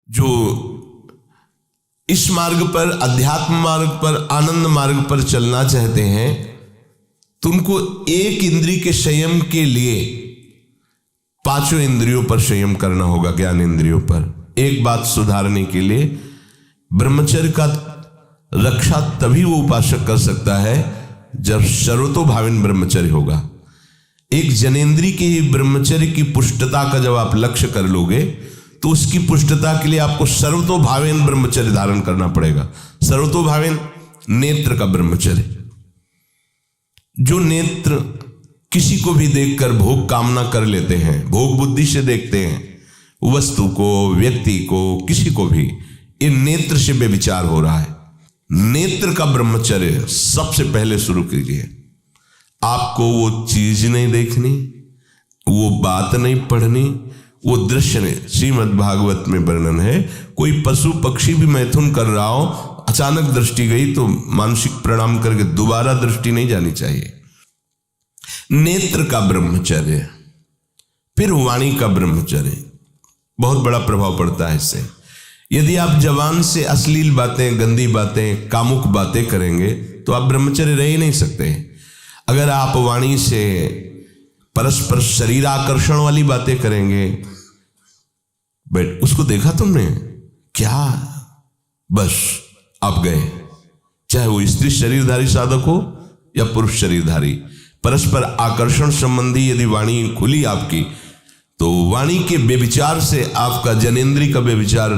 जो इस मार्ग पर, अध्यात्म मार्ग पर, आनंद मार्ग पर चलना चाहते हैं, तो उनको एक इंद्रिय के संयम के लिए पांचों इंद्रियों पर संयम करना होगा, ज्ञान इंद्रियों पर। एक बात सुधारने के लिए ब्रह्मचर्य का रक्षा तभी वो उपासक कर सकता है जब सर्वतोभाविन ब्रह्मचर्य होगा। एक जनेन्द्रीय के ही ब्रह्मचर्य की पुष्टता का जब आप लक्ष्य कर लोगे तो उसकी पुष्टता के लिए आपको सर्वतोभावेन ब्रह्मचर्य धारण करना पड़ेगा। सर्वतोभावेन नेत्र का ब्रह्मचर्य, जो नेत्र किसी को भी देखकर भोग कामना कर लेते हैं, भोग बुद्धि से देखते हैं वस्तु को, व्यक्ति को, किसी को भी, ये नेत्र से बेविचार हो रहा है। नेत्र का ब्रह्मचर्य सबसे पहले शुरू कीजिए। आपको वो चीज नहीं देखनी, वो बात नहीं पढ़नी, वो दृश्य नहीं। श्रीमद् भागवत में वर्णन है, कोई पशु पक्षी भी मैथुन कर रहा हो, अचानक दृष्टि गई तो मानसिक प्रणाम करके दोबारा दृष्टि नहीं जानी चाहिए। नेत्र का ब्रह्मचर्य। फिर वाणी का ब्रह्मचर्य, बहुत बड़ा प्रभाव पड़ता है इससे। यदि आप जबान से अश्लील बातें, गंदी बातें, कामुक बातें करेंगे तो आप ब्रह्मचर्य रह ही नहीं सकते। अगर आप वाणी से परस्पर शरीर आकर्षण वाली बातें करेंगे, बट उसको देखा तुमने क्या, बस आप गए। चाहे वो स्त्री शरीरधारी साधक हो या पुरुष शरीरधारी, परस्पर आकर्षण संबंधी यदि वाणी खुली आपकी, तो वाणी के बेविचार से आपका जनेन्द्रीय का बेविचार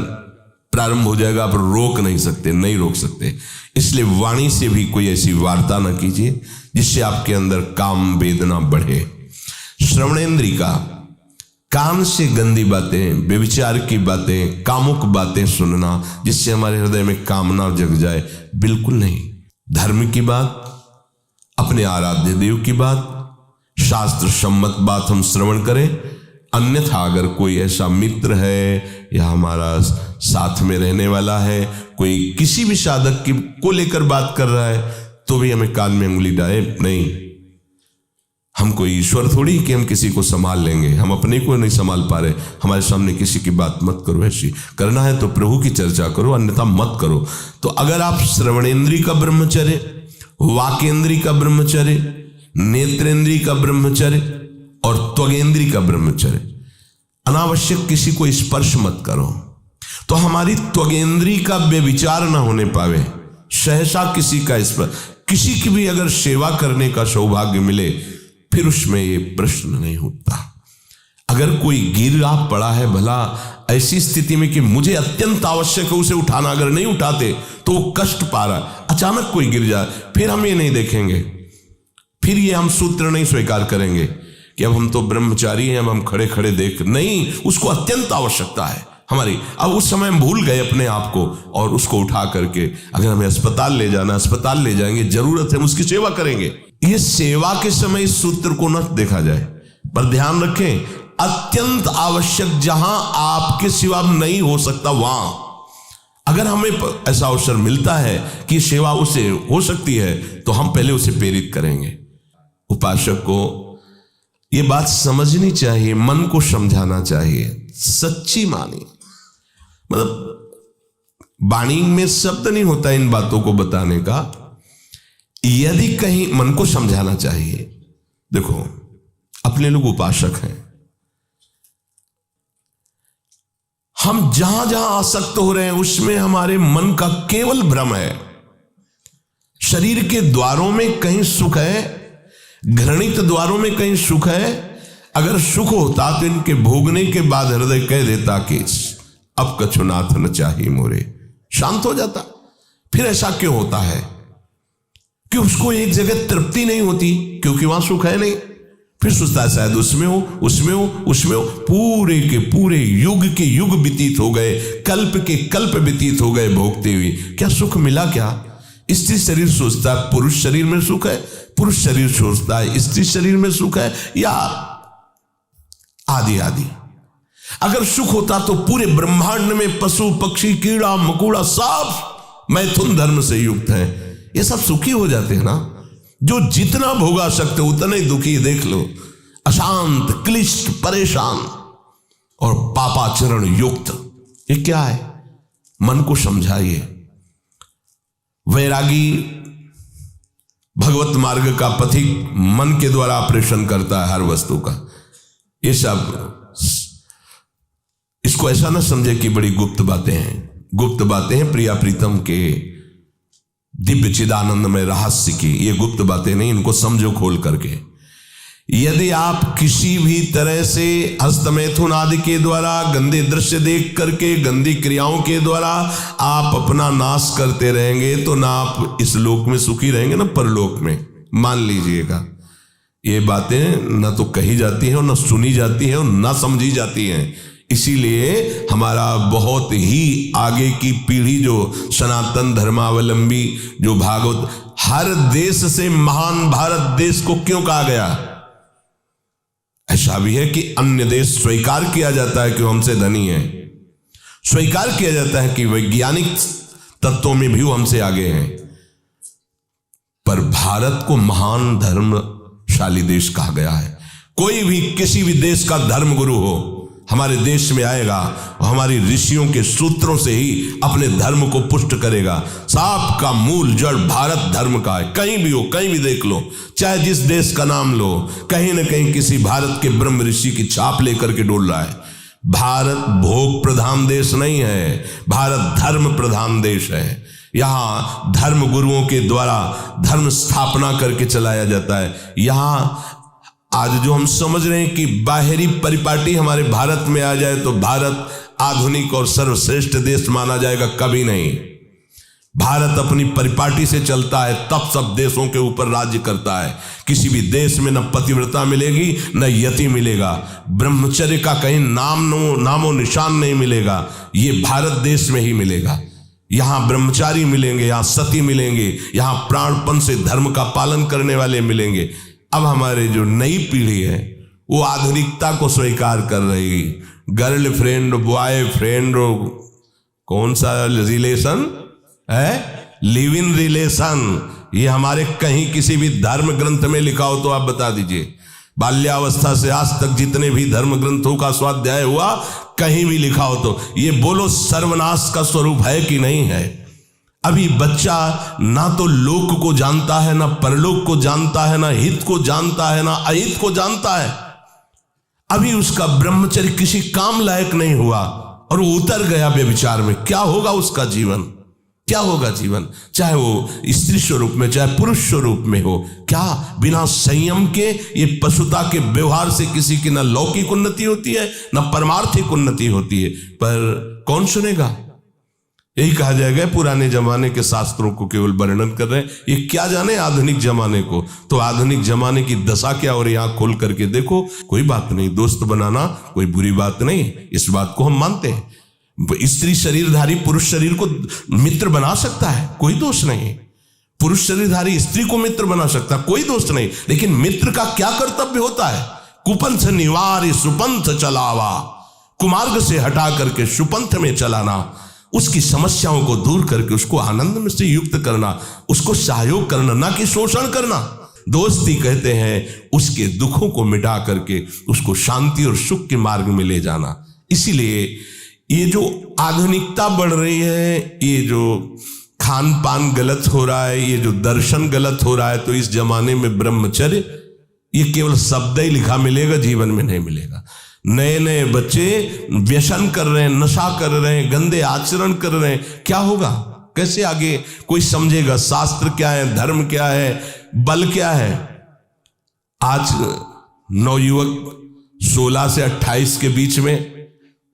प्रारंभ हो जाएगा। आप रोक नहीं सकते, नहीं रोक सकते। इसलिए वाणी से भी कोई ऐसी वार्ता ना कीजिए जिससे आपके अंदर काम वेदना बढ़े। श्रवणेन्द्रिय का, कान से गंदी बातें, बेविचार की बातें, कामुक बातें सुनना जिससे हमारे हृदय में कामना जग जाए, बिल्कुल नहीं। धर्म की बात, अपने आराध्य देव की बात, शास्त्र सम्मत बात हम श्रवण करें। अन्यथा अगर कोई ऐसा मित्र है या हमारा साथ में रहने वाला है, कोई किसी भी साधक की को लेकर बात कर रहा है, तो भी हमें कान में उंगली डाले नहीं। हम कोई ईश्वर थोड़ी कि हम किसी को संभाल लेंगे, हम अपने को नहीं संभाल पा रहे। हमारे सामने किसी की बात मत करो, ऐसी करना है तो प्रभु की चर्चा करो, अन्यथा मत करो। तो अगर आप श्रवणेन्द्रिय का ब्रह्मचर्य, वाकेंद्रिय का ब्रह्मचर्य, नेत्रेंद्रिय का ब्रह्मचर्य और त्वगेंद्रिय का ब्रह्मचर्य, अनावश्यक किसी को स्पर्श मत करो, तो हमारी त्वगेंद्रिय का बेविचार ना होने पावे। सहसा किसी का स्पर्श, किसी की भी अगर सेवा करने का सौभाग्य मिले, फिर उसमें ये प्रश्न नहीं उठता। अगर कोई गिर आप पड़ा है, भला ऐसी स्थिति में कि मुझे अत्यंत आवश्यक है उसे उठाना, अगर नहीं उठाते तो वो कष्ट पा रहा है, अचानक कोई गिर जाए, फिर हम ये नहीं देखेंगे, फिर ये हम सूत्र नहीं स्वीकार करेंगे कि अब हम तो ब्रह्मचारी हैं, अब हम खड़े खड़े देख नहीं। उसको अत्यंत आवश्यकता है हमारी। अब उस समय हम भूल गए अपने आप को और उसको उठा करके अगर हमें अस्पताल ले जाना, अस्पताल ले जाएंगे, जरूरत है, हम उसकी सेवा करेंगे। ये सेवा के समय इस सूत्र को न देखा जाए, पर ध्यान रखें, अत्यंत आवश्यक जहां आपके सिवा नहीं हो सकता, वहां अगर हमें ऐसा अवसर मिलता है कि सेवा उसे हो सकती है, तो हम पहले उसे प्रेरित करेंगे। उपासक को ये बात समझनी चाहिए, मन को समझाना चाहिए, सच्ची मानी। मतलब वाणी में शब्द नहीं होता इन बातों को बताने का, यदि कहीं मन को समझाना चाहिए। देखो, अपने लोग उपासक हैं, हम जहां जहां आसक्त हो रहे हैं उसमें हमारे मन का केवल भ्रम है। शरीर के द्वारों में कहीं सुख है, घृणित द्वारों में कहीं सुख है। अगर सुख होता तो इनके भोगने के बाद हृदय कह देता कि अब कछुनाथ न चाहिए मोरे, शांत हो जाता। फिर ऐसा क्यों होता है कि उसको एक जगह तृप्ति नहीं होती, क्योंकि वहां सुख है नहीं। फिर सोचता है शायद उसमें हो, उसमें हो, उसमें हो। पूरे के पूरे युग के युग व्यतीत हो गए, कल्प के कल्प व्यतीत हो गए भोगते हुए, क्या सुख मिला? क्या स्त्री शरीर सोचता है पुरुष शरीर में सुख है, पुरुष शरीर सोचता है स्त्री शरीर में सुख है, या आदि आदि। अगर सुख होता तो पूरे ब्रह्मांड में पशु पक्षी कीड़ा मकोड़ा सब मैथुन धर्म से युक्त है, ये सब सुखी हो जाते हैं ना। जो जितना भोगा सकते उतने दुखी, देख लो, अशांत, क्लिष्ट, परेशान और पापाचरण युक्त। ये क्या है? मन को समझाइए। वैरागी भगवत मार्ग का पथिक मन के द्वारा ऑपरेशन करता है हर वस्तु का। ये सब, इसको ऐसा ना समझे कि बड़ी गुप्त बातें हैं। गुप्त बातें हैं प्रिया प्रीतम के दिव्य चिदानंद में रहस्य की। ये गुप्त बातें नहीं, इनको समझो खोल करके। यदि आप किसी भी तरह से हस्तमैथुन आदि के द्वारा, गंदे दृश्य देख करके, गंदी क्रियाओं के द्वारा आप अपना नाश करते रहेंगे तो ना आप इस लोक में सुखी रहेंगे ना परलोक में। मान लीजिएगा, ये बातें न तो कही जाती हैं और न सुनी जाती हैं और न समझी जाती हैं। इसीलिए हमारा बहुत ही आगे की पीढ़ी जो सनातन धर्मावलंबी, जो भागवत, हर देश से महान भारत देश को क्यों कहा गया? ऐसा भी है कि अन्य देश स्वीकार किया जाता है कि वो हमसे धनी है, स्वीकार किया जाता है कि वैज्ञानिक तत्वों में भी वो हमसे आगे हैं, पर भारत को महान धर्मशाली देश कहा गया है। कोई भी किसी भी देश का धर्म गुरु हो हमारे देश में आएगा और हमारी ऋषियों के सूत्रों से ही अपने धर्म को पुष्ट करेगा। सांप का मूल जड़ भारत धर्म का है। कहीं भी हो, कहीं भी देख लो, चाहे जिस देश का नाम लो, कहीं न कहीं किसी भारत के ब्रह्म ऋषि की छाप लेकर के डोल रहा है। भारत भोग प्रधान देश नहीं है, भारत धर्म प्रधान देश है। यहाँ धर्म गुरुओं के द्वारा धर्म स्थापना करके चलाया जाता है। यहाँ आज जो हम समझ रहे हैं कि बाहरी परिपाटी हमारे भारत में आ जाए तो भारत आधुनिक और सर्वश्रेष्ठ देश माना जाएगा, कभी नहीं। भारत अपनी परिपाटी से चलता है, तब सब देशों के ऊपर राज्य करता है। किसी भी देश में न पतिव्रता मिलेगी न यति मिलेगा, ब्रह्मचर्य का कहीं नामो निशान नहीं मिलेगा। ये भारत देश में ही मिलेगा। यहाँ ब्रह्मचारी मिलेंगे, यहाँ सती मिलेंगे, यहाँ प्राणपण से धर्म का पालन करने वाले मिलेंगे। अब हमारे जो नई पीढ़ी है वो आधुनिकता को स्वीकार कर रही। गर्लफ्रेंड, बॉयफ्रेंड, कौन सा रिलेशन है? Live in relation. ये हमारे कहीं किसी भी धर्म ग्रंथ में लिखा हो तो आप बता दीजिए। बाल्यावस्था से आज तक जितने भी धर्म ग्रंथों का स्वाध्याय हुआ, कहीं भी लिखा हो तो ये बोलो सर्वनाश का स्वरूप है कि नहीं है? अभी बच्चा ना तो लोक को जानता है, ना परलोक को जानता है, ना हित को जानता है, ना अहित को जानता है। अभी उसका ब्रह्मचर्य किसी काम लायक नहीं हुआ और वो उतर गया व्यभिचार में। क्या होगा उसका जीवन? क्या होगा जीवन? चाहे वो स्त्री स्वरूप में चाहे पुरुष स्वरूप में हो, क्या बिना संयम के ये पशुता के व्यवहार से किसी की ना लौकिक उन्नति होती है ना परमार्थिक उन्नति होती है। पर कौन सुनेगा? यही कहा जाएगा पुराने जमाने के शास्त्रों को केवल वर्णन कर रहे हैं, ये क्या जाने आधुनिक जमाने को। तो आधुनिक जमाने की दशा क्या हो रही है, आंख खोल करके देखो। कोई बात नहीं, दोस्त बनाना कोई बुरी बात नहीं, इस बात को हम मानते हैं। स्त्री शरीरधारी पुरुष शरीर को मित्र बना सकता है, कोई दोष नहीं। पुरुष शरीरधारी स्त्री को मित्र बना सकता है, कोई दोष नहीं। लेकिन मित्र का क्या कर्तव्य होता है? कुपंथ निवार सुपंथ चलावा, कुमार्ग से हटा करके सुपंथ में चलाना, उसकी समस्याओं को दूर करके उसको आनंद में से युक्त करना, उसको सहयोग करना, ना कि शोषण करना। दोस्ती कहते हैं उसके दुखों को मिटा करके उसको शांति और सुख के मार्ग में ले जाना। इसीलिए ये जो आधुनिकता बढ़ रही है, ये जो खान पान गलत हो रहा है, ये जो दर्शन गलत हो रहा है, तो इस जमाने में ब्रह्मचर्य ये केवल शब्द ही लिखा मिलेगा, जीवन में नहीं मिलेगा। नए नए बच्चे व्यसन कर रहे हैं, नशा कर रहे हैं, गंदे आचरण कर रहे हैं। क्या होगा? कैसे आगे कोई समझेगा? शास्त्र क्या है, धर्म क्या है, बल क्या है? आज नवयुवक 16 से 28 के बीच में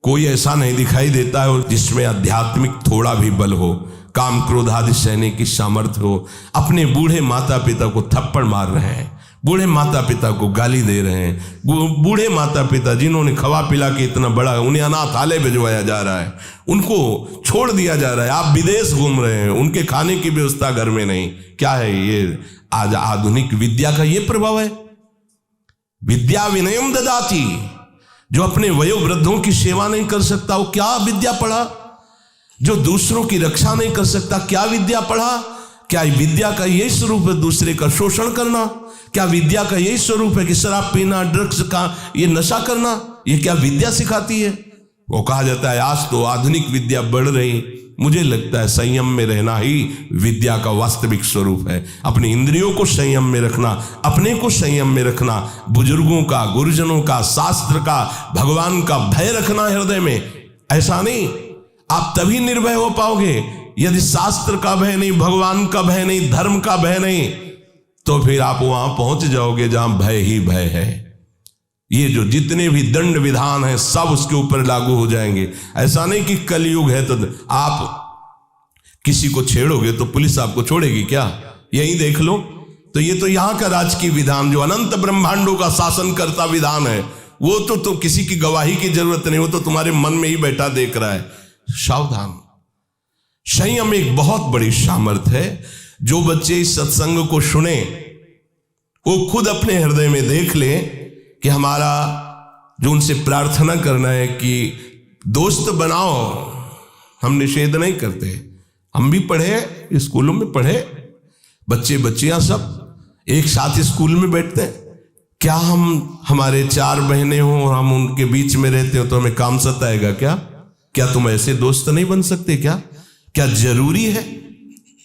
कोई ऐसा नहीं दिखाई देता है जिसमें आध्यात्मिक थोड़ा भी बल हो, काम क्रोध आदि सहने की सामर्थ्य हो। अपने बूढ़े माता पिता को थप्पड़ मार रहे हैं, बूढ़े माता पिता को गाली दे रहे हैं, बूढ़े माता पिता जिन्होंने खवा पिला के इतना बड़ा, उन्हें अनाथालय भिजवाया जा रहा है, उनको छोड़ दिया जा रहा है। आप विदेश घूम रहे हैं, उनके खाने की व्यवस्था घर में नहीं। क्या है ये? आज आधुनिक विद्या का ये प्रभाव है। विद्या विनयम ददाति, जो अपने वयोवृद्धों की सेवा नहीं कर सकता वो क्या विद्या पढ़ा? जो दूसरों की रक्षा नहीं कर सकता क्या विद्या पढ़ा? क्या विद्या का यही स्वरूप है दूसरे का शोषण करना? क्या विद्या का यही स्वरूप है कि शराब पीना, ड्रग्स का ये नशा करना? ये क्या विद्या सिखाती है? वो कहा जाता है आज तो आधुनिक विद्या बढ़ रही, मुझे लगता है संयम में रहना ही विद्या का वास्तविक स्वरूप है। अपनी इंद्रियों को संयम में रखना, अपने को संयम में रखना, बुजुर्गों का, गुरुजनों का, शास्त्र का, भगवान का भय रखना हृदय में। ऐसा नहीं, आप तभी निर्भय हो पाओगे यदि शास्त्र का भय नहीं, भगवान का भय नहीं, धर्म का भय नहीं, तो फिर आप वहां पहुंच जाओगे जहां भय ही भय है। ये जो जितने भी दंड विधान हैं सब उसके ऊपर लागू हो जाएंगे। ऐसा नहीं कि कलयुग है तो आप किसी को छेड़ोगे तो पुलिस आपको छोड़ेगी क्या? यही देख लो। तो ये तो यहां का राजकीय विधान जो अनंत ब्रह्मांडों का शासन करता विधान है, वो तो किसी की गवाही की जरूरत नहीं, वो तो तुम्हारे मन में ही बैठा देख रहा है। सावधान। संयम एक बहुत बड़ी सामर्थ्य है। जो बच्चे इस सत्संग को सुने वो खुद अपने हृदय में देख ले कि हमारा जो उनसे प्रार्थना करना है कि दोस्त बनाओ। हम निषेध नहीं करते, हम भी पढ़े, स्कूलों में पढ़े, बच्चे बच्चियां सब एक साथ स्कूल में बैठते हैं। क्या हमारे 4 बहनें हों और हम उनके बीच में रहते हो तो हमें काम सताएगा क्या? क्या तुम ऐसे दोस्त नहीं बन सकते क्या? क्या जरूरी है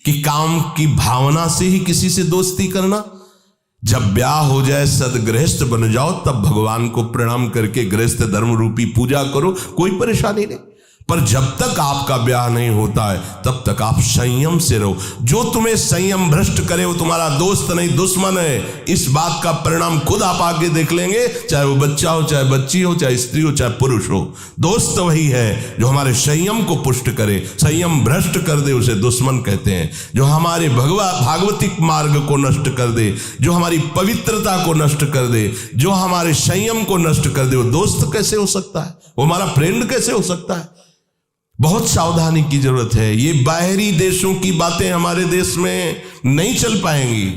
कि काम की भावना से ही किसी से दोस्ती करना? जब ब्याह हो जाए, सदगृहस्थ बन जाओ, तब भगवान को प्रणाम करके गृहस्थ धर्म रूपी पूजा करो, कोई परेशानी नहीं। पर जब तक आपका ब्याह नहीं होता है तब तक आप संयम से रहो। जो तुम्हें संयम भ्रष्ट करे वो तुम्हारा दोस्त नहीं दुश्मन है। इस बात का परिणाम खुद आप आगे देख लेंगे, चाहे वो बच्चा हो, चाहे बच्ची हो, चाहे स्त्री हो, चाहे पुरुष हो। दोस्त वही है जो हमारे संयम को पुष्ट करे। संयम भ्रष्ट कर दे उसे दुश्मन कहते हैं। जो हमारे भागवतिक मार्ग को नष्ट कर दे, जो हमारी पवित्रता को नष्ट कर दे, जो हमारे संयम को नष्ट कर दे, वो दोस्त कैसे हो सकता है? वो हमारा फ्रेंड कैसे हो सकता है? बहुत सावधानी की जरूरत है। ये बाहरी देशों की बातें हमारे देश में नहीं चल पाएंगी।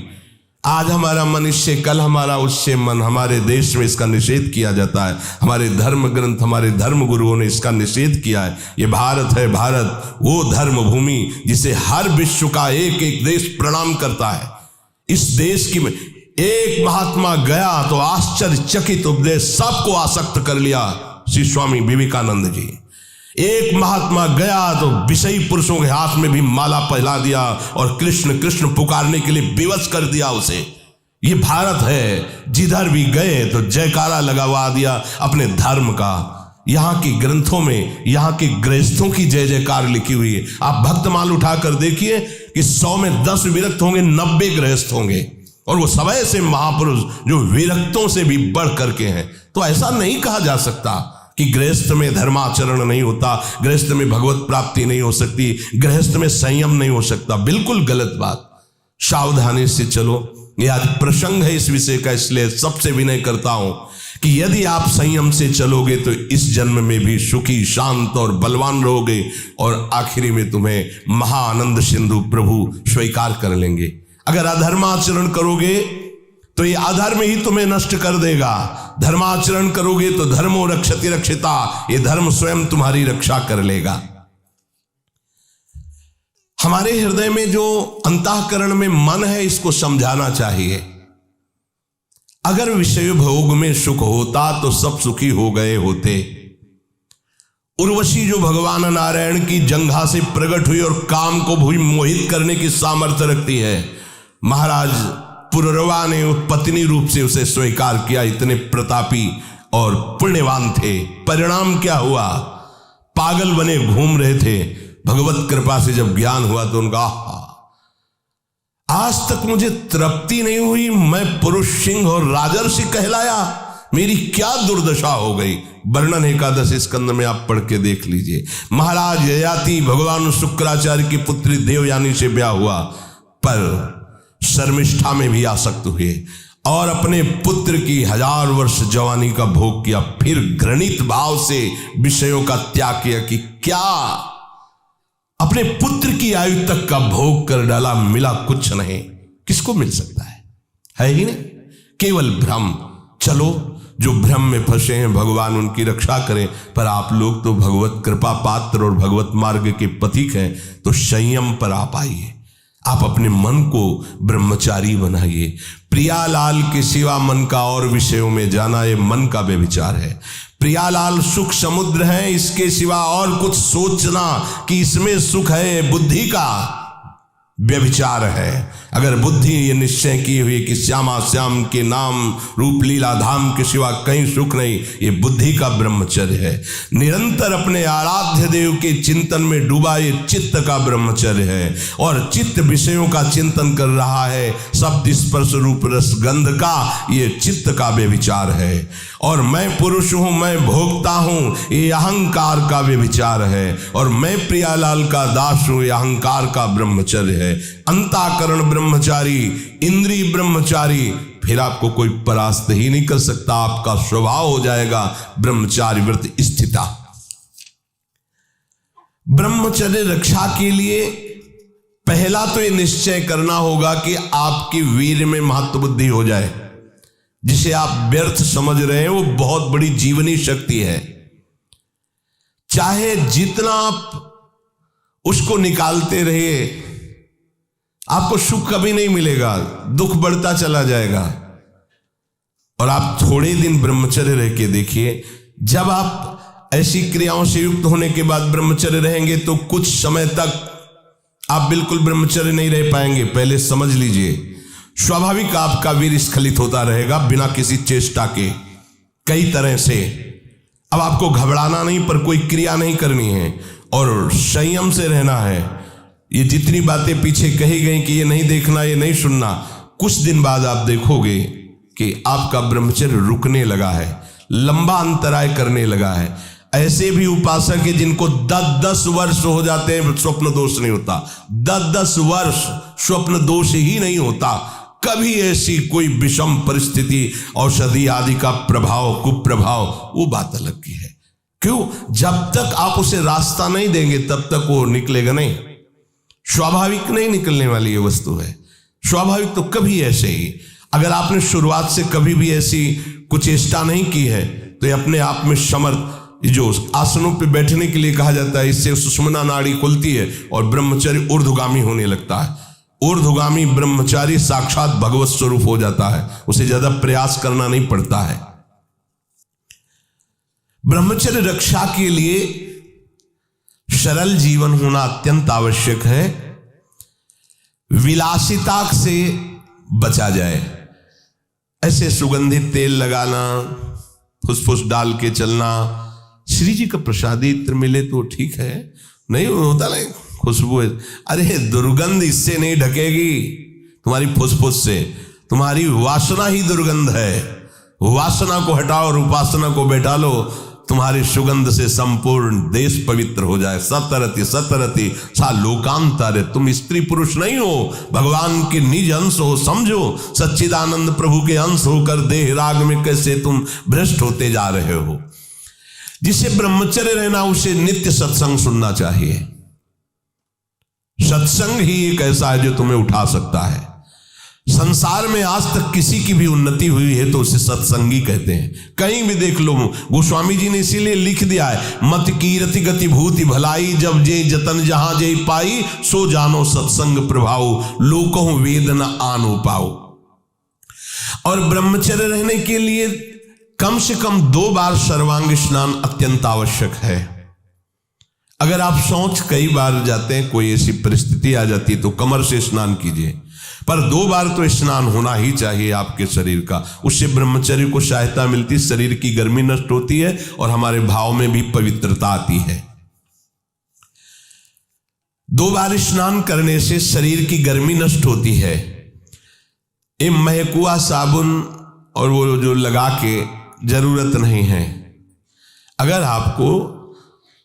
आज हमारा मन इससे, कल हमारा उससे मन। हमारे देश में इसका निषेध किया जाता है। हमारे धर्म ग्रंथ, हमारे धर्म गुरुओं ने इसका निषेध किया है। ये भारत है, भारत वो धर्म भूमि जिसे हर विश्व का एक एक देश प्रणाम करता है। इस देश की एक महात्मा गया तो आश्चर्यचकित उपदेश सबको आसक्त कर लिया, श्री स्वामी विवेकानंद जी। एक महात्मा गया तो विषयी पुरुषों के हाथ में भी माला पहला दिया और कृष्ण कृष्ण पुकारने के लिए विवश कर दिया उसे। ये भारत है, जिधर भी गए तो जयकारा लगवा दिया अपने धर्म का। यहाँ के ग्रंथों में यहाँ के गृहस्थों की जय जयकार लिखी हुई है। आप भक्तमाल उठाकर देखिए कि 100 में 10 विरक्त होंगे, 90 गृहस्थ होंगे, और वो सब ऐसे महापुरुष जो विरक्तों से भी बढ़ करके हैं। तो ऐसा नहीं कहा जा सकता कि गृहस्थ में धर्माचरण नहीं होता, गृहस्थ में भगवत प्राप्ति नहीं हो सकती, गृहस्थ में संयम नहीं हो सकता। बिल्कुल गलत बात। सावधानी से चलो। ये आज प्रसंग है इस विषय का, इसलिए सबसे विनय करता हूं कि यदि आप संयम से चलोगे तो इस जन्म में भी सुखी, शांत और बलवान रहोगे, और आखिरी में तुम्हें महाआनंद सिंधु प्रभु स्वीकार कर लेंगे। अगर अधर्माचरण करोगे तो ये अधर्म ही तुम्हें नष्ट कर देगा। धर्माचरण करोगे तो धर्मो रक्षति रक्षिता, ये धर्म स्वयं तुम्हारी रक्षा कर लेगा। हमारे हृदय में जो अंतःकरण में मन है, इसको समझाना चाहिए। अगर विषय भोग में सुख होता तो सब सुखी हो गए होते। उर्वशी जो भगवान नारायण की जंघा से प्रकट हुई और काम को भी मोहित करने की सामर्थ्य रखती है, महाराज पुररवा ने पत्नी रूप से उसे स्वीकार किया। इतने प्रतापी और पुण्यवान थे। परिणाम क्या हुआ? पागल बने घूम रहे थे। भगवत कृपा से जब ज्ञान हुआ तो उनका आज तक मुझे तृप्ति नहीं हुई, मैं पुरुष सिंह और राजर्षि कहलाया, मेरी क्या दुर्दशा हो गई। वर्णन एकादश स्कंद में आप पढ़ के देख लीजिए। महाराज ययाति भगवान शुक्राचार्य की पुत्री देवयानी से ब्याह हुआ, पर शर्मिष्ठा में भी आसक्त हुए और अपने पुत्र की 1000 वर्ष जवानी का भोग किया। फिर घृणित भाव से विषयों का त्याग किया कि क्या अपने पुत्र की आयु तक का भोग कर डाला, मिला कुछ नहीं। किसको मिल सकता है ही नहीं, केवल भ्रम। चलो, जो भ्रम में फंसे हैं भगवान उनकी रक्षा करें, पर आप लोग तो भगवत कृपा पात्र और भगवत मार्ग के पथिक हैं, तो संयम पर आप आइए। आप अपने मन को ब्रह्मचारी बनाइए। प्रियालाल के सिवा मन का और विषयों में जाना, ये मन का व्यभिचार है। प्रियालाल सुख समुद्र है, इसके सिवा और कुछ सोचना कि इसमें सुख है बुद्धि का व्यभिचार है। अगर बुद्धि ये निश्चय की हुई कि श्यामा श्याम के नाम रूप लीला धाम के सिवा कहीं सुख नहीं, ये बुद्धि का ब्रह्मचर्य है। निरंतर अपने आराध्य देव के चिंतन में डूबा ये चित्त का ब्रह्मचर्य है। और चित्त विषयों का चिंतन कर रहा है, शब्द स्पर्श रूप रस गंध का, ये चित्त का व्यभिचार है। और मैं पुरुष हूं, मैं भोगता हूं, ये अहंकार का व्यभिचार है। और मैं प्रियालाल का दास हूं, ये अहंकार का ब्रह्मचर्य है। अंतःकरण ब्रह्मचारी, इंद्रिय ब्रह्मचारी, फिर आपको कोई परास्त ही नहीं कर सकता। आपका स्वभाव हो जाएगा ब्रह्मचारी व्रत स्थिता। ब्रह्मचर्य रक्षा के लिए पहला तो ये निश्चय करना होगा कि आपकी वीर में महत्व बुद्धि हो जाए। जिसे आप व्यर्थ समझ रहे हैं वो बहुत बड़ी जीवनी शक्ति है। चाहे जितना आप उसको निकालते रहिए, आपको सुख कभी नहीं मिलेगा, दुख बढ़ता चला जाएगा। और आप थोड़े दिन ब्रह्मचर्य रह के देखिए, जब आप ऐसी क्रियाओं से युक्त होने के बाद ब्रह्मचर्य रहेंगे तो कुछ समय तक आप बिल्कुल ब्रह्मचर्य नहीं रह पाएंगे। पहले समझ लीजिए, स्वाभाविक आपका वीर स्खलित होता रहेगा बिना किसी चेष्टा के, कई तरह से। अब आपको घबराना नहीं, पर कोई क्रिया नहीं करनी है और संयम से रहना है। ये जितनी बातें पीछे कही गई कि ये नहीं देखना, ये नहीं सुनना, कुछ दिन बाद आप देखोगे कि आपका ब्रह्मचर्य रुकने लगा है, लंबा अंतराय करने लगा है। ऐसे भी उपासक है जिनको 10-10 वर्ष हो जाते हैं, स्वप्न दोष नहीं होता। 10-10 वर्ष स्वप्न दोष ही नहीं होता। कभी ऐसी कोई विषम परिस्थिति, औषधि आदि का प्रभाव, कुप्रभाव, वो बात अलग की है। क्यों? जब तक आप उसे रास्ता नहीं देंगे तब तक वो निकलेगा नहीं। स्वाभाविक नहीं निकलने वाली ये वस्तु है। स्वाभाविक तो कभी ऐसे ही, अगर आपने शुरुआत से कभी भी ऐसी कुछ चेष्टा नहीं की है तो ये अपने आप में समर्थ, जो आसनों पे बैठने के लिए कहा जाता है, इससे सुषुम्ना नाड़ी खुलती है और ब्रह्मचर्य ऊर्ध्वगामी होने लगता है। ऊर्ध्वगामी ब्रह्मचारी साक्षात भगवत स्वरूप हो जाता है, उसे ज्यादा प्रयास करना नहीं पड़ता है। ब्रह्मचर्य रक्षा के लिए सरल जीवन होना अत्यंत आवश्यक है। विलासिता से बचा जाए। ऐसे सुगंधित तेल लगाना, फुसफुस डाल के चलना, श्री जी का प्रसादी इत्र मिले तो ठीक है, नहीं होता नहीं खुशबू है, अरे दुर्गंध इससे नहीं ढकेगी तुम्हारी फुसफुस से। तुम्हारी वासना ही दुर्गंध है। वासना को हटाओ और उपासना को बैठा लो, तुम्हारी सुगंध से संपूर्ण देश पवित्र हो जाए। सतरति सतरति सा लोकांतर। तुम स्त्री पुरुष नहीं हो, भगवान के निज अंश हो, समझो। सच्चिदानंद प्रभु के अंश होकर देह राग में कैसे तुम भ्रष्ट होते जा रहे हो। जिसे ब्रह्मचर्य रहना, उसे नित्य सत्संग सुनना चाहिए। सत्संग ही एक ऐसा है जो तुम्हें उठा सकता है। संसार में आज तक किसी की भी उन्नति हुई है तो उसे सत्संगी कहते हैं। कहीं भी देख लो, गोस्वामी जी ने इसीलिए लिख दिया है, मत कीरति गति भूति भलाई, जब जे जतन जहां जे पाई, सो जानो सत्संग प्रभाव, लोकहु वेद न आनो पाओ। और ब्रह्मचर्य रहने के लिए कम से कम 2 बार सर्वांग स्नान अत्यंत आवश्यक है। अगर आप शौच कई बार जाते हैं, कोई ऐसी परिस्थिति आ जाती है तो कमर से स्नान कीजिए, पर 2 बार तो स्नान होना ही चाहिए आपके शरीर का। उससे ब्रह्मचर्य को सहायता मिलती, शरीर की गर्मी नष्ट होती है और हमारे भाव में भी पवित्रता आती है। 2 बार स्नान करने से शरीर की गर्मी नष्ट होती है। ये महकुआ साबुन और वो जो लगा के जरूरत नहीं है। अगर आपको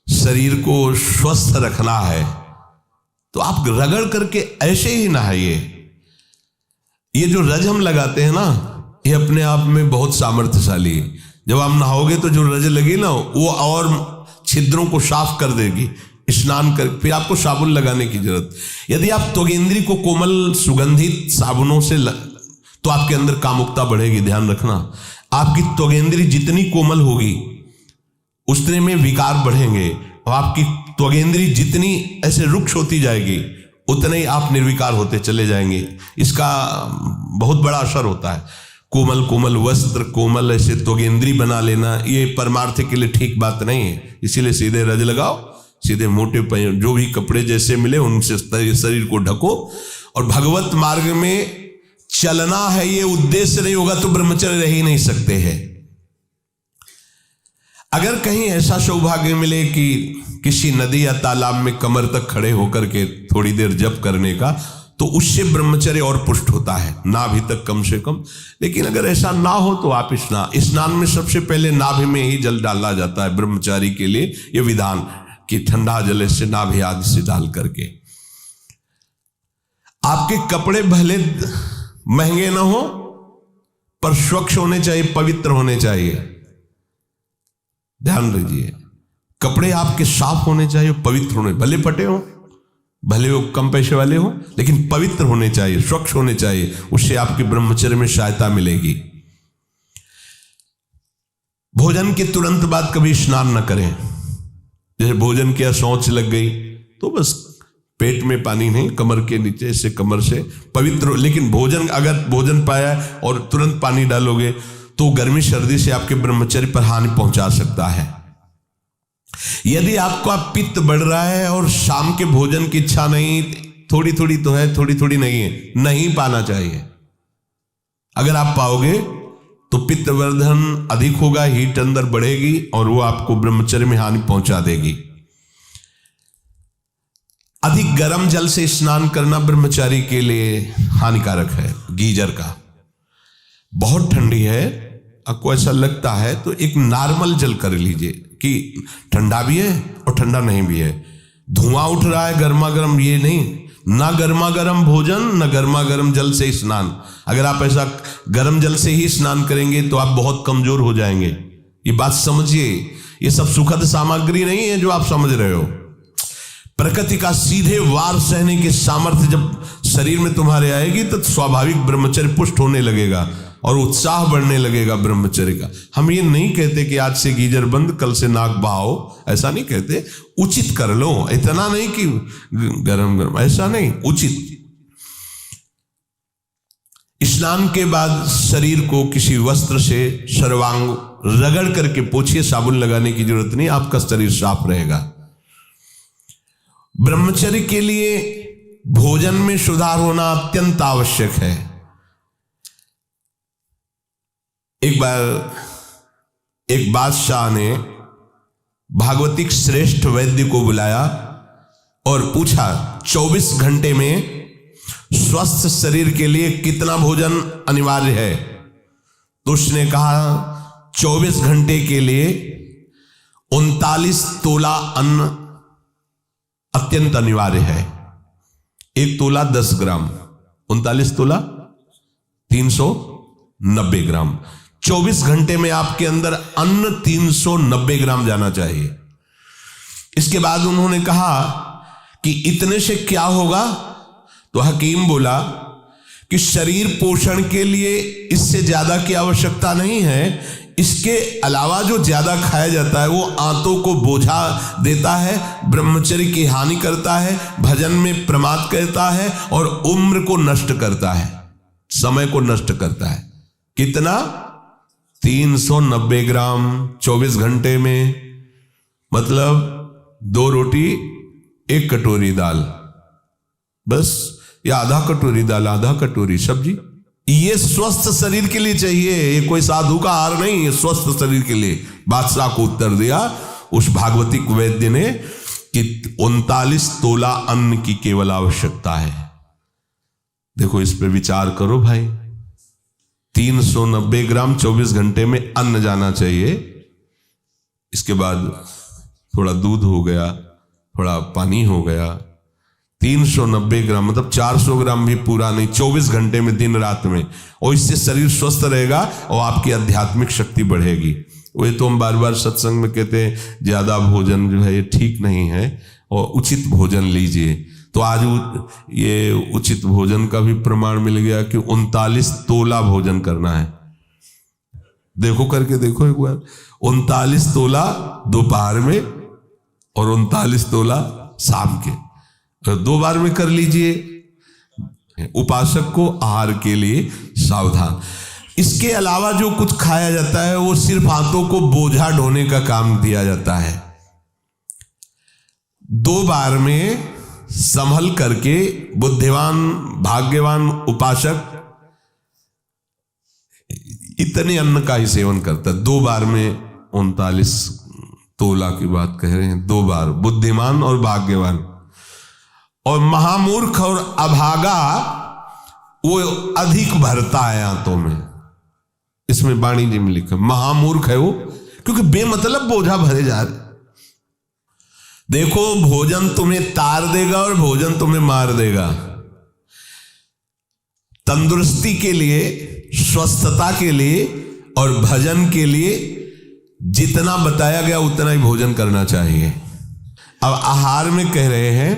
शरीर को स्वस्थ रखना है तो आप रगड़ करके ऐसे ही नहाइए। ये जो रज हम लगाते हैं ना, ये अपने आप में बहुत सामर्थ्यशाली है। जब आप नहाओगे तो जो रज लगी ना, वो और छिद्रों को साफ कर देगी। स्नान कर फिर आपको साबुन लगाने की जरूरत। यदि आप त्वगेंद्री को कोमल सुगंधित साबुनों से तो आपके अंदर कामुकता बढ़ेगी। ध्यान रखना, आपकी त्वगेंद्री जितनी कोमल होगी उतने में विकार बढ़ेंगे, और आपकी त्वगेंद्री जितनी ऐसे रुक्ष होती जाएगी उतने ही आप निर्विकार होते चले जाएंगे। इसका बहुत बड़ा असर होता है। कोमल कोमल वस्त्र, कोमल ऐसे त्वगेंद्री बना लेना, ये परमार्थ के लिए ठीक बात नहीं है। इसीलिए सीधे रज लगाओ, सीधे मोटे जो भी कपड़े जैसे मिले उनसे शरीर को ढको, और भगवत मार्ग में चलना है ये उद्देश्य नहीं होगा तो ब्रह्मचर्य रह ही नहीं सकते हैं। अगर कहीं ऐसा सौभाग्य मिले कि किसी नदी या तालाब में कमर तक खड़े होकर के थोड़ी देर जप करने का, तो उससे ब्रह्मचर्य और पुष्ट होता है, नाभि तक कम से कम। लेकिन अगर ऐसा ना हो तो आप स्नान में सबसे पहले नाभि में ही जल डाला जाता है ब्रह्मचारी के लिए, यह विधान कि ठंडा जल से नाभि आदि से डाल करके। आपके कपड़े भले महंगे ना हो पर स्वच्छ होने चाहिए, पवित्र होने चाहिए। ध्यान रखिए, कपड़े आपके साफ होने चाहिए, पवित्र होने, भले फटे हो, भले वो कम पैसे वाले हो, लेकिन पवित्र होने चाहिए, स्वच्छ होने चाहिए। उससे आपके ब्रह्मचर्य में सहायता मिलेगी। भोजन के तुरंत बाद कभी स्नान न करें। जैसे भोजन किया, शौच लग गई तो बस पेट में पानी नहीं, कमर के नीचे से, कमर से पवित्र। लेकिन भोजन, अगर भोजन पाया और तुरंत पानी डालोगे तो गर्मी सर्दी से आपके ब्रह्मचर्य पर हानि पहुंचा सकता है। यदि आपका पित्त बढ़ रहा है और शाम के भोजन की इच्छा नहीं, थोड़ी थोड़ी तो है, थोड़ी थोड़ी नहीं है, नहीं पाना चाहिए। अगर आप पाओगे तो पित्तवर्धन अधिक होगा, हीट अंदर बढ़ेगी और वो आपको ब्रह्मचर्य में हानि पहुंचा देगी। अधिक गर्म जल से स्नान करना ब्रह्मचारी के लिए हानिकारक है। गीजर का बहुत ठंडी है, आपको ऐसा लगता है तो एक नॉर्मल जल कर लीजिए कि ठंडा भी है और ठंडा नहीं भी है। धुआं उठ रहा है गर्मा गर्म, ये नहीं, ना गर्मा गर्म भोजन न गर्मा गर्म जल से स्नान। अगर आप ऐसा गर्म जल से ही स्नान करेंगे तो आप बहुत कमजोर हो जाएंगे। ये बात समझिए, ये सब सुखद सामग्री नहीं है जो आप समझ रहे हो। प्रकृति का सीधे वार सहने की सामर्थ्य जब शरीर में तुम्हारे आएगी तो स्वाभाविक ब्रह्मचर्य पुष्ट होने लगेगा और उत्साह बढ़ने लगेगा ब्रह्मचर्य का। हम ये नहीं कहते कि आज से गीजर बंद, कल से नाक बहाओ, ऐसा नहीं कहते। उचित कर लो, इतना नहीं कि गरम गरम, ऐसा नहीं, उचित। स्नान के बाद शरीर को किसी वस्त्र से सर्वांग रगड़ करके पोछिए, साबुन लगाने की जरूरत नहीं, आपका शरीर साफ रहेगा। ब्रह्मचर्य के लिए भोजन में सुधार होना अत्यंत आवश्यक है। एक बार एक बादशाह ने भागवतिक श्रेष्ठ वैद्य को बुलाया और पूछा 24 घंटे में स्वस्थ शरीर के लिए कितना भोजन अनिवार्य है। तो उसने कहा 24 घंटे के लिए 39 तोला अन्न अत्यंत अनिवार्य है। 1 तोला 10 ग्राम, 39 तोला 390 ग्राम। 24 घंटे में आपके अंदर अन्न 390 ग्राम जाना चाहिए। इसके बाद उन्होंने कहा कि इतने से क्या होगा, तो हकीम बोला कि शरीर पोषण के लिए इससे ज्यादा की आवश्यकता नहीं है। इसके अलावा जो ज्यादा खाया जाता है वो आंतों को बोझा देता है, ब्रह्मचर्य की हानि करता है, भजन में प्रमाद करता है और उम्र को नष्ट करता है, समय को नष्ट करता है। कितना? 390 ग्राम 24 घंटे में, मतलब 2 रोटी 1 कटोरी दाल बस, या आधा कटोरी दाल आधा कटोरी सब्जी। ये स्वस्थ शरीर के लिए चाहिए, ये कोई साधु का आहार नहीं, ये स्वस्थ शरीर के लिए। बादशाह को उत्तर दिया उस भागवतिक वैद्य ने कि 39 तोला अन्न की केवल आवश्यकता है। देखो, इस पे विचार करो भाई। 390 ग्राम 24 घंटे में अन्न जाना चाहिए। इसके बाद थोड़ा दूध हो गया, थोड़ा पानी हो गया। 390 ग्राम मतलब 400 ग्राम भी पूरा नहीं, 24 घंटे में, दिन रात में। और इससे शरीर स्वस्थ रहेगा और आपकी आध्यात्मिक शक्ति बढ़ेगी। वही तो हम बार बार सत्संग में कहते हैं, ज्यादा भोजन जो है ये ठीक नहीं है और उचित भोजन लीजिए। तो आज ये उचित भोजन का भी प्रमाण मिल गया कि 39 तोला भोजन करना है। देखो, करके देखो एक बार। 39 तोला दोपहर में और 39 तोला शाम के, तो 2 बार में कर लीजिए। उपासक को आहार के लिए सावधान। इसके अलावा जो कुछ खाया जाता है वो सिर्फ हाथों को बोझा ढोने का काम दिया जाता है। 2 बार में संभल करके बुद्धिमान भाग्यवान उपासक इतने अन्न का ही सेवन करता है। 2 बार में 39 तोला की बात कह रहे हैं, 2 बार बुद्धिमान और भाग्यवान। और महामूर्ख और अभागा वो अधिक भरता है आंतों में। इसमें वाणी जी में लिखा महामूर्ख है वो, क्योंकि बेमतलब बोझा भरे जा रहे। देखो, भोजन तुम्हें तार देगा और भोजन तुम्हें मार देगा। तंदुरुस्ती के लिए, स्वस्थता के लिए और भजन के लिए जितना बताया गया उतना ही भोजन करना चाहिए। अब आहार में कह रहे हैं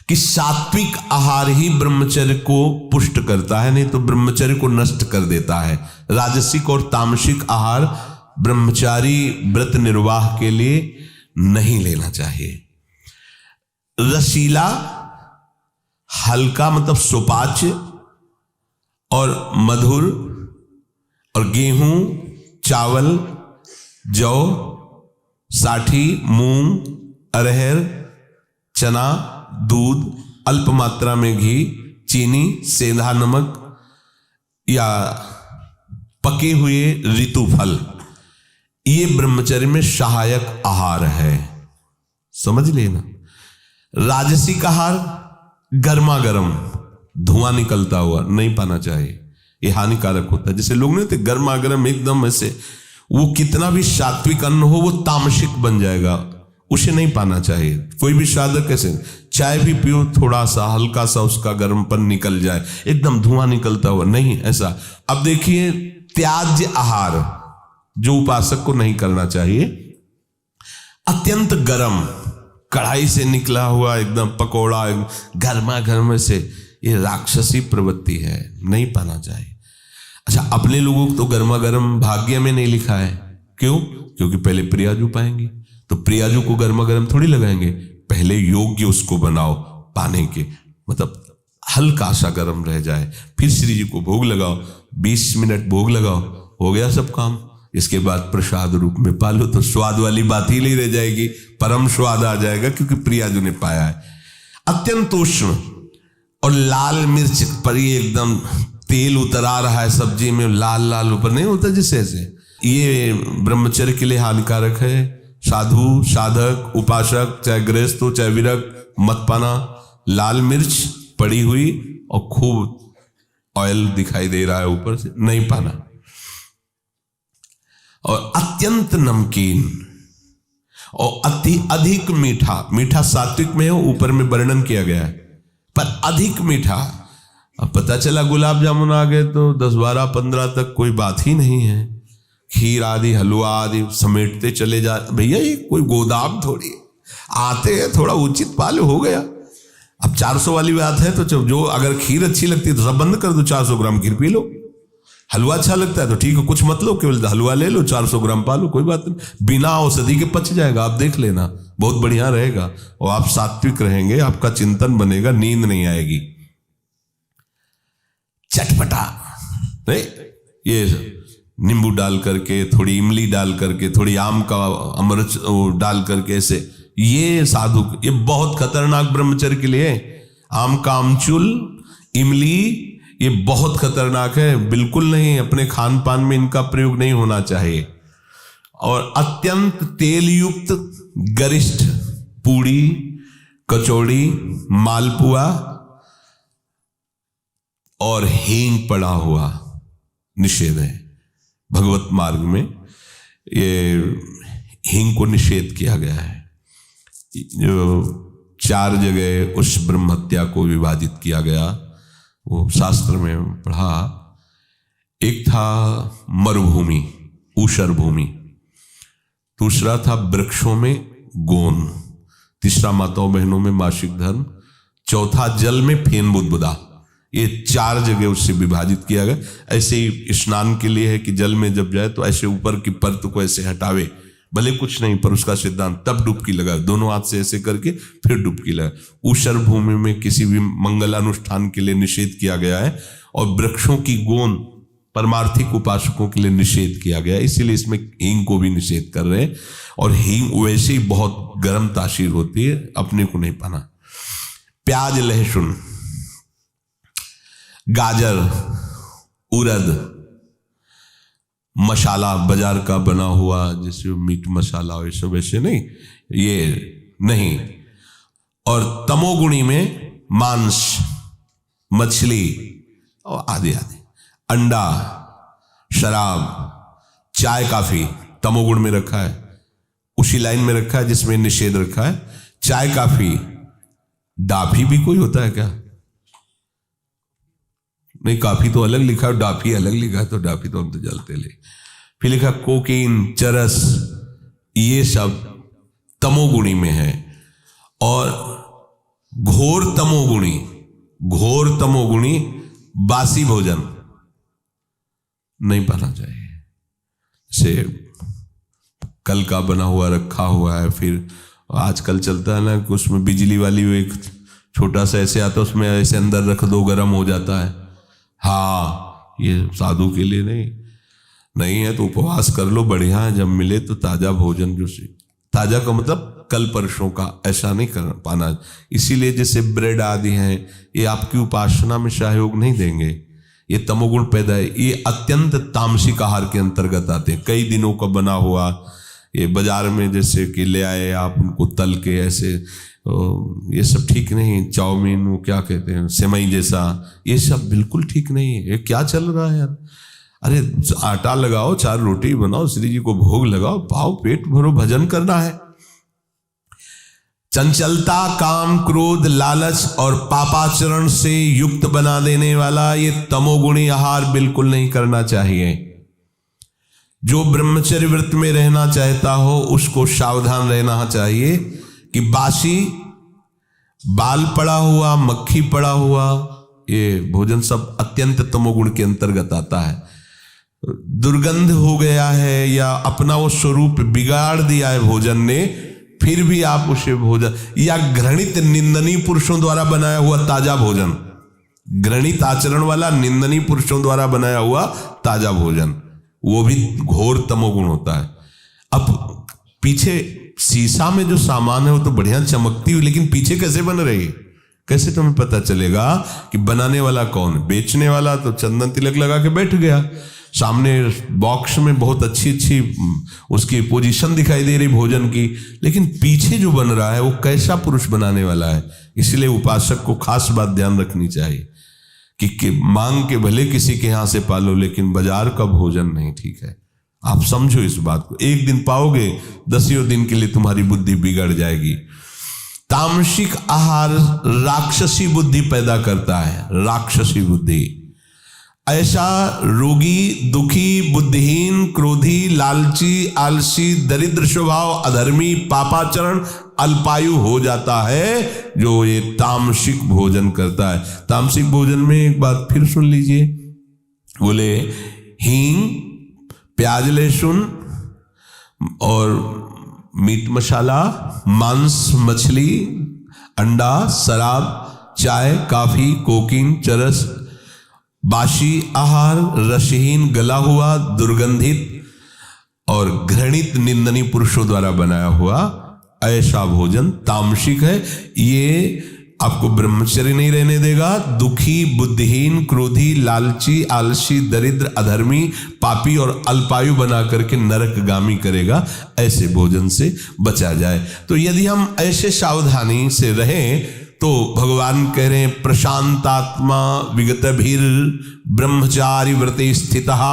कि सात्विक आहार ही ब्रह्मचर्य को पुष्ट करता है, नहीं तो ब्रह्मचर्य को नष्ट कर देता है। राजसिक और तामसिक आहार ब्रह्मचारी व्रत निर्वाह के लिए नहीं लेना चाहिए। रसीला, हल्का मतलब सुपाच्य और मधुर, और गेहूं, चावल, जौ, साठी, मूंग, अरहर, चना, दूध, अल्प मात्रा में घी, चीनी, सेंधा नमक या पके हुए ऋतु फल, ये ब्रह्मचर्य में सहायक आहार है। समझ लेना। राजसिक आहार गर्मा गर्म धुआं निकलता हुआ नहीं पाना चाहिए, ये हानिकारक होता है। जैसे लोग नहीं होते गर्मा गर्म एकदम ऐसे, वो कितना भी सात्विक अन्न हो वो तामसिक बन जाएगा, उसे नहीं पाना चाहिए। कोई भी साधक कैसे चाय भी पियो, थोड़ा सा हल्का सा उसका गर्मपन निकल जाए, एकदम धुआं निकलता हुआ नहीं, ऐसा। अब देखिए, त्याज्य आहार जो उपासक को नहीं करना चाहिए, अत्यंत गर्म कढ़ाई से निकला हुआ एकदम पकोड़ा गर्मा गर्म से, ये राक्षसी प्रवृत्ति है, नहीं पाना चाहिए। अच्छा, अपने लोगों को तो गर्मा गर्म भाग्य में नहीं लिखा है। क्यों? क्योंकि पहले प्रियाजू पाएंगे, तो प्रियाजू को गर्मा गर्म थोड़ी लगाएंगे, पहले योग्य उसको बनाओ पाने के, मतलब हल्का सा गर्म रह जाए, फिर श्री जी को भोग लगाओ, 20 मिनट भोग लगाओ, हो गया सब काम। इसके बाद प्रसाद रूप में पालो तो स्वाद वाली बात ही नहीं रह जाएगी, परम स्वाद आ जाएगा, क्योंकि प्रियाजू ने पाया है। अत्यंत उष्ण और लाल मिर्च पर ये एकदम तेल उतरा रहा है सब्जी में, लाल लाल ऊपर नहीं होता जिससे ऐसे, ये ब्रह्मचर्य के लिए हानिकारक है। साधु, साधक, उपासक, चाहे गृहस्थ हो चाहे विरक्त, मत पाना लाल मिर्च पड़ी हुई और खूब ऑयल दिखाई दे रहा है ऊपर से, नहीं पाना। और अत्यंत नमकीन और अधिक मीठा, मीठा सात्विक में हो, ऊपर में वर्णन किया गया है, पर अधिक मीठा। अब पता चला गुलाब जामुन आ गए तो 10, 12, 15 तक कोई बात ही नहीं है, खीर आदि, हलवा आदि समेटते चले जा। भैया ये कोई गोदाम थोड़ी है, आते हैं थोड़ा उचित पालो, हो गया। अब 400 वाली बात है तो जो अगर खीर अच्छी लगती है तो सब बंद कर दो, 400 ग्राम खीर पी लो। हलवा अच्छा लगता है तो ठीक है, कुछ मत लो, केवल हलवा ले लो, 400 ग्राम पालो, कोई बात नहीं, बिना औषधि के पच जाएगा। आप देख लेना, बहुत बढ़िया रहेगा, और आप सात्विक रहेंगे, आपका चिंतन बनेगा, नींद नहीं आएगी। चटपटा नहीं, ये नींबू डाल करके, थोड़ी इमली डाल करके, थोड़ी आम का अमृत डाल करके, ऐसे ये साधु, ये बहुत खतरनाक ब्रह्मचर्य के लिए। आम का आमचूल, इमली, ये बहुत खतरनाक है, बिल्कुल नहीं, अपने खान पान में इनका प्रयोग नहीं होना चाहिए। और अत्यंत तेल युक्त गरिष्ठ पूड़ी, कचौड़ी, मालपुआ और हींग पड़ा हुआ निषेध है। भगवत मार्ग में ये हींग को निषेध किया गया है। जो 4 जगह उस ब्रह्म हत्या को विभाजित किया गया, वो शास्त्र में पढ़ा। एक था मरुभूमि, ऊषर भूमि, दूसरा था वृक्षों में गोन, तीसरा माताओं बहनों में मासिक धर्म, चौथा जल में फेन बुदबुदा। ये 4 जगह उससे विभाजित किया गया। ऐसे ही स्नान के लिए है कि जल में जब जाए तो ऐसे ऊपर की परत को ऐसे हटावे, भले कुछ नहीं, पर उसका सिद्धांत, तब डुबकी लगाए, दोनों हाथ से ऐसे करके फिर डुबकी लगाए। ऊषर भूमि में किसी भी मंगल अनुष्ठान के लिए निषेध किया गया है। और वृक्षों की गोंद, परमार्थिक उपासकों के लिए निषेध किया गया, इसीलिए इसमें हींग को भी निषेध कर रहे हैं। और हींग वैसे ही बहुत गर्म तासीर होती है, अपने को नहीं पाना। प्याज, लहसुन, गाजर, उड़द, मसाला बाजार का बना हुआ जैसे मीट मसाला और सब वैसे नहीं, ये नहीं। और तमोगुणी में मांस, मछली और आदि आदि, अंडा, शराब, चाय, काफी तमोगुण में रखा है, उसी लाइन में रखा है जिसमें निषेध रखा है। चाय, काफी, डाफी भी कोई होता है क्या? नहीं, काफी तो अलग लिखा है, डाफी अलग लिखा है, तो डाफी तो हम तो जलते ले। फिर लिखा कोकीन, चरस, ये सब तमोगुणी में है। और घोर तमोगुणी बासी भोजन नहीं पाना चाहिए। जैसे कल का बना हुआ रखा हुआ है, फिर आजकल चलता है ना कि उसमें बिजली वाली एक छोटा सा ऐसे आता है, उसमें ऐसे अंदर रख दो, गर्म हो जाता है। हाँ, ये साधु के लिए नहीं है तो उपवास कर लो, बढ़िया है। जब मिले तो ताजा भोजन, जो ताजा का मतलब कल परसों का, ऐसा नहीं कर पाना। इसीलिए जैसे ब्रेड आदि हैं, ये आपकी उपासना में सहयोग नहीं देंगे, ये तमोगुण पैदा है। ये अत्यंत तामसिक आहार के अंतर्गत आते हैं। कई दिनों का बना हुआ, ये बाजार में जैसे कि ले आए आप, उनको तल के ऐसे, ये सब ठीक नहीं। चाउमीन, वो क्या कहते हैं, सेमई जैसा, ये सब बिल्कुल ठीक नहीं है। ये क्या चल रहा है यार? अरे आटा लगाओ, 4 रोटी बनाओ, श्री जी को भोग लगाओ, पाओ, पेट भरो, भजन करना है। चंचलता, काम, क्रोध, लालच और पापाचरण से युक्त बना देने वाला ये तमोगुणी आहार बिल्कुल नहीं करना चाहिए। जो ब्रह्मचर्य व्रत में रहना चाहता हो उसको सावधान रहना चाहिए कि बासी, बाल पड़ा हुआ, मक्खी पड़ा हुआ, ये भोजन सब अत्यंत तमोगुण के अंतर्गत आता है। दुर्गंध हो गया है या अपना वो स्वरूप बिगाड़ दिया है भोजन ने, फिर भी आप उसे भोजन, या घृणित निंदनीय पुरुषों द्वारा बनाया हुआ ताजा भोजन, घृणित आचरण वाला निंदनीय पुरुषों द्वारा बनाया हुआ ताजा भोजन, वो भी घोर तमोगुण होता है। अब पीछे शीशा में जो सामान है वो तो बढ़िया चमकती हुई, लेकिन पीछे कैसे बन रही है, कैसे तुम्हें पता चलेगा कि बनाने वाला कौन? बेचने वाला तो चंदन तिलक लगा के बैठ गया, सामने बॉक्स में बहुत अच्छी उसकी पोजीशन दिखाई दे रही भोजन की, लेकिन पीछे जो बन रहा है वो कैसा पुरुष बनाने वाला है। इसलिए उपासक को खास बात ध्यान रखनी चाहिए कि मांग के भले किसी के यहां से पालो, लेकिन बाजार का भोजन नहीं ठीक है। आप समझो इस बात को, एक दिन पाओगे, 10 दिन के लिए तुम्हारी बुद्धि बिगड़ जाएगी। तामसिक आहार राक्षसी बुद्धि पैदा करता है, राक्षसी बुद्धि। ऐसा रोगी, दुखी, बुद्धिहीन, क्रोधी, लालची, आलसी, दरिद्र स्वभाव, अधर्मी, पापाचरण, अल्पायु हो जाता है जो ये तामसिक भोजन करता है। तामसिक भोजन में एक बात फिर सुन लीजिए, बोले हींग, प्याज, लहसुन और मीट मसाला, मांस, मछली, अंडा, शराब, चाय, काफी, कोकीन, चरस, बासी आहार, रसहीन, गला हुआ, दुर्गंधित और घृणित निंदनीय पुरुषों द्वारा बनाया हुआ ऐसा भोजन तामसिक है। ये आपको ब्रह्मचर्य नहीं रहने देगा। दुखी, बुद्धिहीन, क्रोधी, लालची, आलसी, दरिद्र, अधर्मी, पापी और अल्पायु बना करके नरकगामी करेगा। ऐसे भोजन से बचा जाए। तो यदि हम ऐसे सावधानी से रहें तो भगवान कह रहे हैं प्रशांतात्मा विगतभिर ब्रह्मचारी व्रते स्थितः,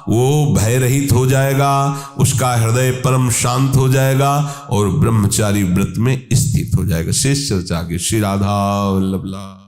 वो भय रहित हो जाएगा, उसका हृदय परम शांत हो जाएगा और ब्रह्मचारी व्रत में स्थित हो जाएगा। शेष चर्चा के श्री राधा वल्लभ।